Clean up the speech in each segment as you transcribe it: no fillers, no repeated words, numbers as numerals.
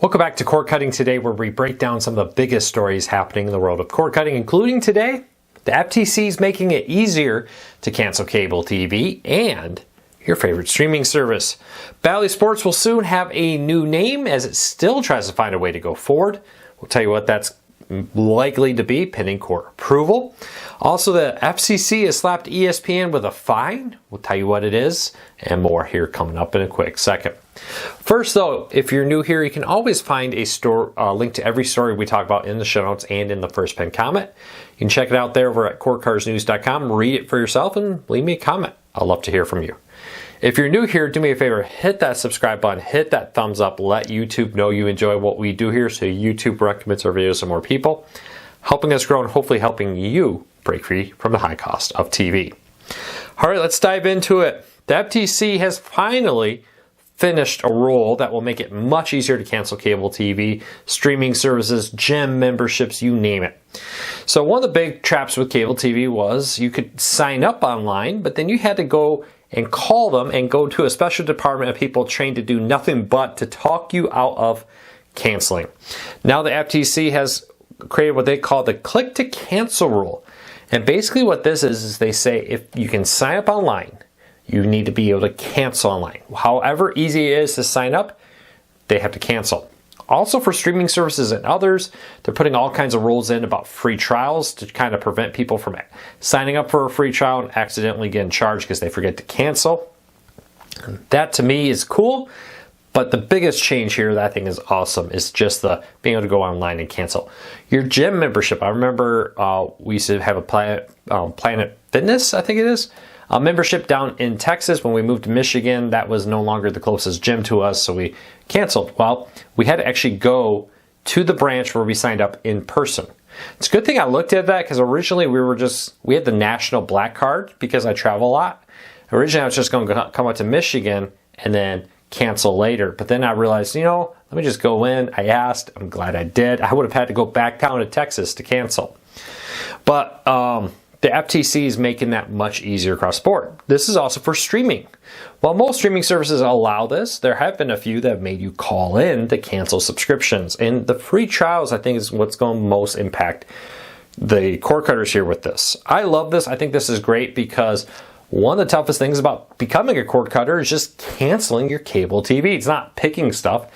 Welcome back to Cord Cutting Today, where we break down some of the biggest stories happening in the world of cord cutting, including today, the FTC is making it easier to cancel cable TV and your favorite streaming service. Bally Sports will soon have a new name as it still tries to find a way to go forward. We'll tell you what that's likely to be, pending court approval. Also, the FCC has slapped ESPN with a fine. We'll tell you what it is and more here coming up in a quick second. First, though, if you're new here, you can always find a link to every story we talk about in the show notes and in the first pinned comment. You can check it out there over at cordcuttersnews.com, read it for yourself, and leave me a comment. I'd love to hear from you. If you're new here, do me a favor, hit that subscribe button, hit that thumbs up, let YouTube know you enjoy what we do here so YouTube recommends our videos to more people, helping us grow and hopefully helping you break free from the high cost of TV. All right, let's dive into it. The FTC has finally finished a rule that will make it much easier to cancel cable TV, streaming services, gym memberships, you name it. So one of the big traps with cable TV was you could sign up online, but then you had to go and call them and go to a special department of people trained to do nothing but to talk you out of canceling. Now the FTC has created what they call the click to cancel rule. And basically what this is they say if you can sign up online, you need to be able to cancel online. However easy it is to sign up, they have to cancel. Also for streaming services and others, they're putting all kinds of rules in about free trials to kind of prevent people from signing up for a free trial and accidentally getting charged because they forget to cancel. And that to me is cool, but the biggest change here that I think is awesome is just the being able to go online and cancel. Your gym membership, I remember we used to have a Planet Fitness, I think it is, a membership down in Texas. When we moved to Michigan, that was no longer the closest gym to us, so we canceled. Well, we had to actually go to the branch where we signed up in person. It's a good thing I looked at that because originally we had the National Black Card because I travel a lot. Originally I was just going to come out to Michigan and then cancel later, but then I realized, let me just go in. I asked, I'm glad I did. I would have had to go back down to Texas to cancel. But the FTC is making that much easier across the board. This is also for streaming. While most streaming services allow this, there have been a few that have made you call in to cancel subscriptions. And the free trials, I think, is what's going to most impact the cord cutters here with this. I love this. I think this is great because one of the toughest things about becoming a cord cutter is just canceling your cable TV. It's not picking stuff.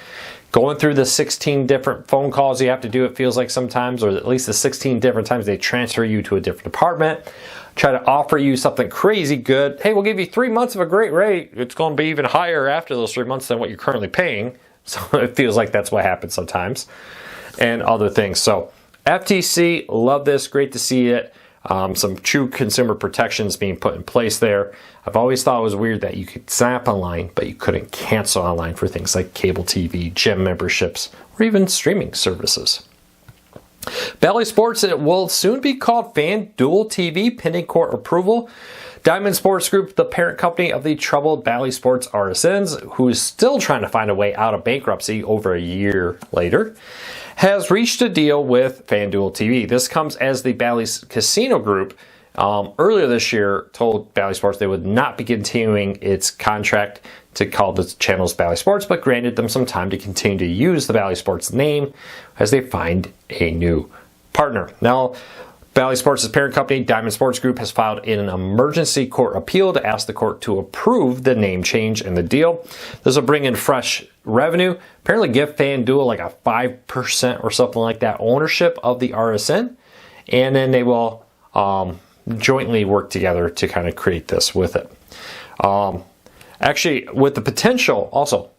Going through the 16 different phone calls you have to do, it feels like sometimes, or at least the 16 different times they transfer you to a different department, try to offer you something crazy good. Hey, we'll give you 3 months of a great rate. It's going to be even higher after those 3 months than what you're currently paying. So it feels like that's what happens sometimes. And other things. So FTC, love this. Great to see it. Some true consumer protections being put in place there. I've always thought it was weird that you could sign up online, but you couldn't cancel online for things like cable TV, gym memberships, or even streaming services. Bally Sports, it will soon be called FanDuel TV, pending court approval. Diamond Sports Group, the parent company of the troubled Bally Sports RSNs, who is still trying to find a way out of bankruptcy over a year later, has reached a deal with FanDuel TV. This comes as the Bally's Casino Group earlier this year told Bally Sports they would not be continuing its contract to call the channels Bally Sports, but granted them some time to continue to use the Bally Sports name as they find a new partner. Now, Bally Sports' parent company, Diamond Sports Group, has filed in an emergency court appeal to ask the court to approve the name change and the deal. This will bring in fresh revenue, apparently give FanDuel like a 5% or something like that ownership of the RSN, and then they will jointly work together to kind of create this with it. Actually, with the potential also,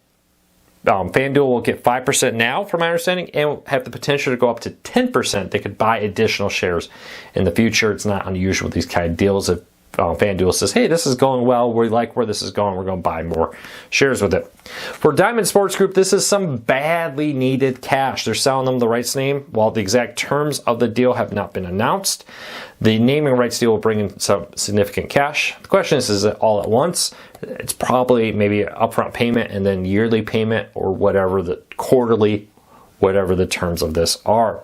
FanDuel will get 5% now, from my understanding, and have the potential to go up to 10%. They could buy additional shares in the future. It's not unusual with these kind of deals. If FanDuel says, hey, this is going well, we like where this is going, we're going to buy more shares with it. For Diamond Sports Group, this is some badly needed cash. They're selling them the rights name. While the exact terms of the deal have not been announced, the naming rights deal will bring in some significant cash. The question is it all at once? It's probably maybe an upfront payment and then yearly payment, or whatever the quarterly, whatever the terms of this are.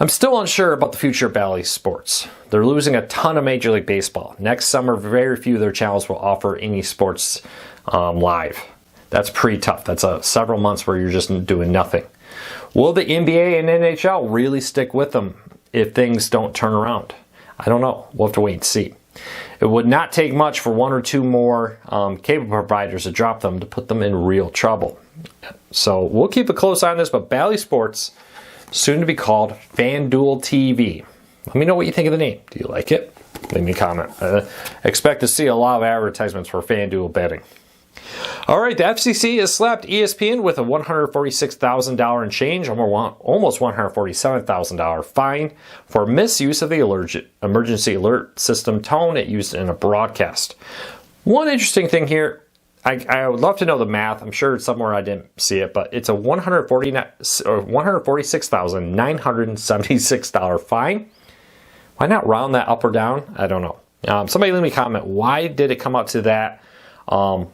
I'm still unsure about the future of Bally Sports. They're losing a ton of Major League Baseball. Next summer, very few of their channels will offer any sports live. That's pretty tough. That's several months where you're just doing nothing. Will the NBA and NHL really stick with them if things don't turn around? I don't know. We'll have to wait and see. It would not take much for one or two more cable providers to drop them to put them in real trouble. So we'll keep a close eye on this, but Bally Sports, soon to be called FanDuel TV. Let me know what you think of the name. Do you like it? Leave me a comment. Expect to see a lot of advertisements for FanDuel betting. All right, the FCC has slapped ESPN with a $146,000 and change, almost $147,000 fine for misuse of the emergency alert system tone it used in a broadcast. One interesting thing here, I would love to know the math. I'm sure it's somewhere I didn't see it, but it's a $146,976 fine. Why not round that up or down? I don't know. Somebody leave me a comment. Why did it come up to that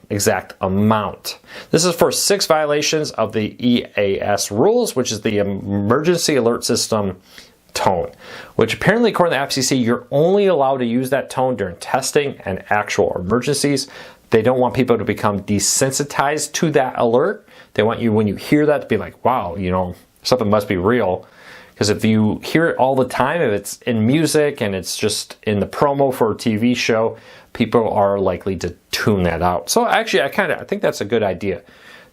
exact amount? This is for 6 violations of the EAS rules, which is the emergency alert system tone, which apparently, according to the FCC, you're only allowed to use that tone during testing and actual emergencies. They don't want people to become desensitized to that alert. They want you, when you hear that, to be like, wow, something must be real. Because if you hear it all the time, if it's in music and it's just in the promo for a TV show, people are likely to tune that out. So actually, I think that's a good idea.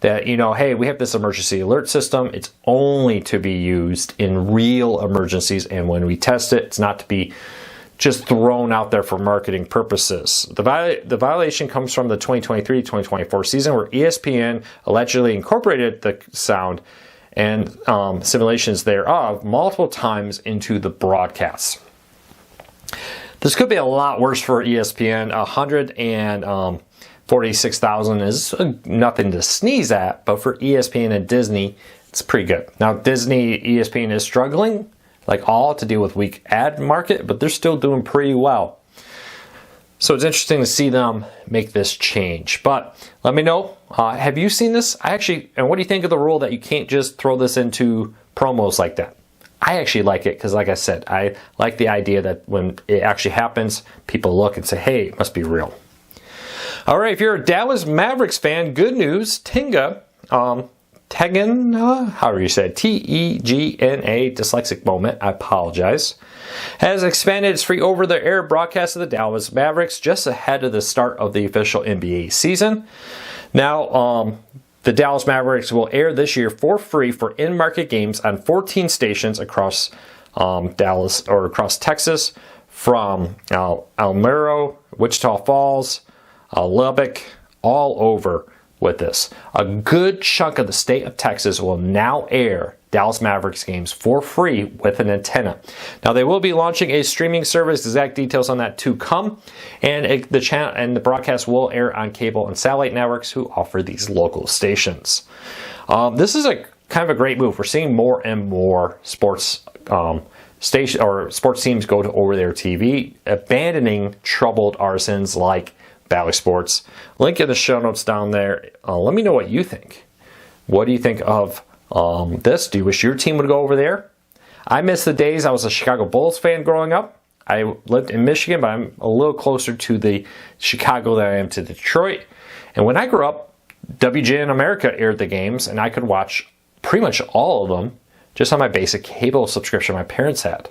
That, hey, we have this emergency alert system. It's only to be used in real emergencies. And when we test it, it's not to be just thrown out there for marketing purposes. The violation comes from the 2023-2024 season, where ESPN allegedly incorporated the sound and simulations thereof multiple times into the broadcasts. This could be a lot worse for ESPN. 146,000 is nothing to sneeze at, but for ESPN and Disney, it's pretty good. Now, ESPN is struggling, like all, to deal with weak ad market, but they're still doing pretty well. So it's interesting to see them make this change. But let me know, have you seen this? And what do you think of the rule that you can't just throw this into promos like that? I actually like it because, like I said, I like the idea that when it actually happens, people look and say, hey, it must be real. All right, if you're a Dallas Mavericks fan, good news. Tegna, however you say it, Tegna, dyslexic moment, I apologize, has expanded its free over-the-air broadcast of the Dallas Mavericks just ahead of the start of the official NBA season. Now, the Dallas Mavericks will air this year for free for in-market games on 14 stations across across Texas, from Elmira, Wichita Falls, Lubbock, all over with this. A good chunk of the state of Texas will now air Dallas Mavericks games for free with an antenna. Now, they will be launching a streaming service. Exact details on that to come. And the channel and the broadcast will air on cable and satellite networks who offer these local stations. This is a kind of a great move. We're seeing more and more sports sports teams go to over-the-air TV, abandoning troubled artisans like Bally Sports. Link in the show notes down there. Let me know what you think. What do you think of this? Do you wish your team would go over there? I miss the days I was a Chicago Bulls fan growing up. I lived in Michigan, but I'm a little closer to the Chicago than I am to Detroit. And when I grew up, WGN America aired the games, and I could watch pretty much all of them just on my basic cable subscription my parents had.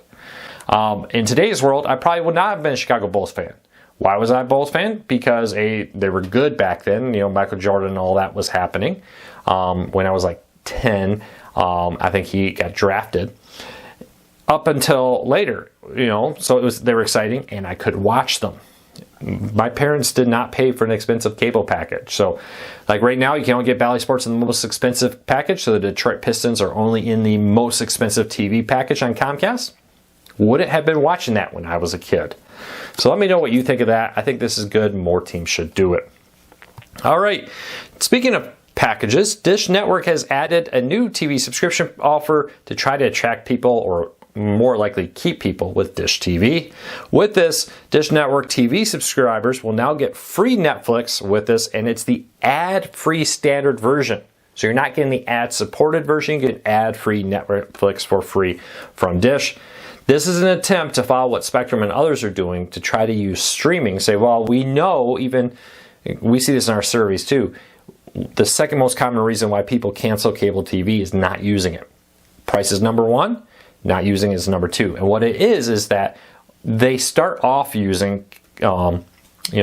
In today's world, I probably would not have been a Chicago Bulls fan. Why was I a Bulls fan? Because they were good back then. Michael Jordan and all that was happening. When I was like 10, I think he got drafted. Up until later, so they were exciting, and I could watch them. My parents did not pay for an expensive cable package. So, like right now, you can only get Bally Sports in the most expensive package. So the Detroit Pistons are only in the most expensive TV package on Comcast. Wouldn't have been watching that when I was a kid. So let me know what you think of that. I think this is good. More teams should do it. All right. Speaking of packages, Dish Network has added a new TV subscription offer to try to attract people, or more likely keep people, with Dish TV. With this, Dish Network TV subscribers will now get free Netflix with this, and it's the ad-free standard version. So you're not getting the ad-supported version, you get ad-free Netflix for free from Dish. This is an attempt to follow what Spectrum and others are doing to try to use streaming. Say, well, we know, we see this in our surveys too, the second most common reason why people cancel cable TV is not using it. Price is number one, not using it is number two. And what it is that they start off using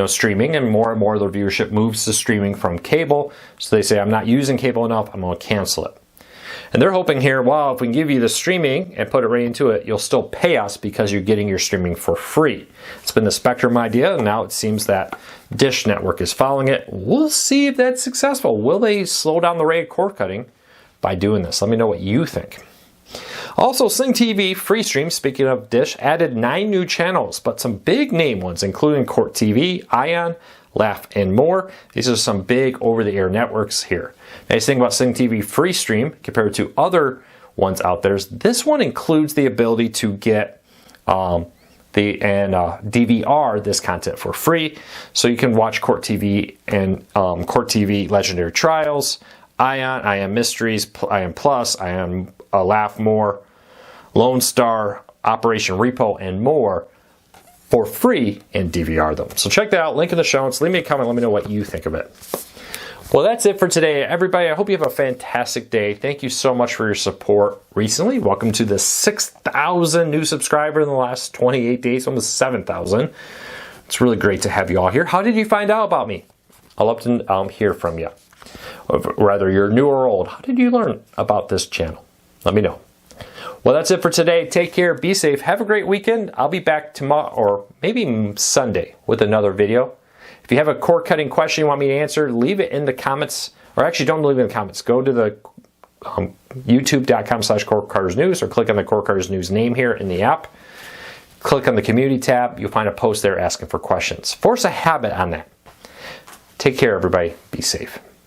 streaming, and more of their viewership moves to streaming from cable. So they say, I'm not using cable enough, I'm going to cancel it. And they're hoping here, well, if we can give you the streaming and put it right into it, you'll still pay us because you're getting your streaming for free. It's been the Spectrum idea, and now it seems that Dish Network is following it. We'll see if that's successful. Will they slow down the rate of cord cutting by doing this? Let me know what you think. Also, Sling TV free stream, speaking of Dish, added 9 new channels, but some big name ones, including Court TV, Ion, Laugh, and more. These are some big over-the-air networks here. Nice thing about Sling TV free stream compared to other ones out there is this one includes the ability to get DVR this content for free, so you can watch Court TV and Court TV Legendary Trials, Ion Mysteries, Ion Plus, Ion Laugh More, Lone Star, Operation Repo, and more for free and DVR them. So check that out. Link in the show notes. Leave me a comment. Let me know what you think of it. Well, that's it for today, everybody. I hope you have a fantastic day. Thank you so much for your support recently. Welcome to the 6,000 new subscribers in the last 28 days, almost 7,000. It's really great to have you all here. How did you find out about me? I'd love to hear from you. Whether you're new or old, how did you learn about this channel? Let me know. Well, that's it for today. Take care. Be safe. Have a great weekend. I'll be back tomorrow or maybe Sunday with another video. If you have a cord cutting question you want me to answer, leave it in the comments. Or actually, don't leave it in the comments. Go to the youtube.com/CordCuttersNews or click on the Cord Cutters News name here in the app. Click on the community tab. You'll find a post there asking for questions. Force a habit on that. Take care, everybody. Be safe.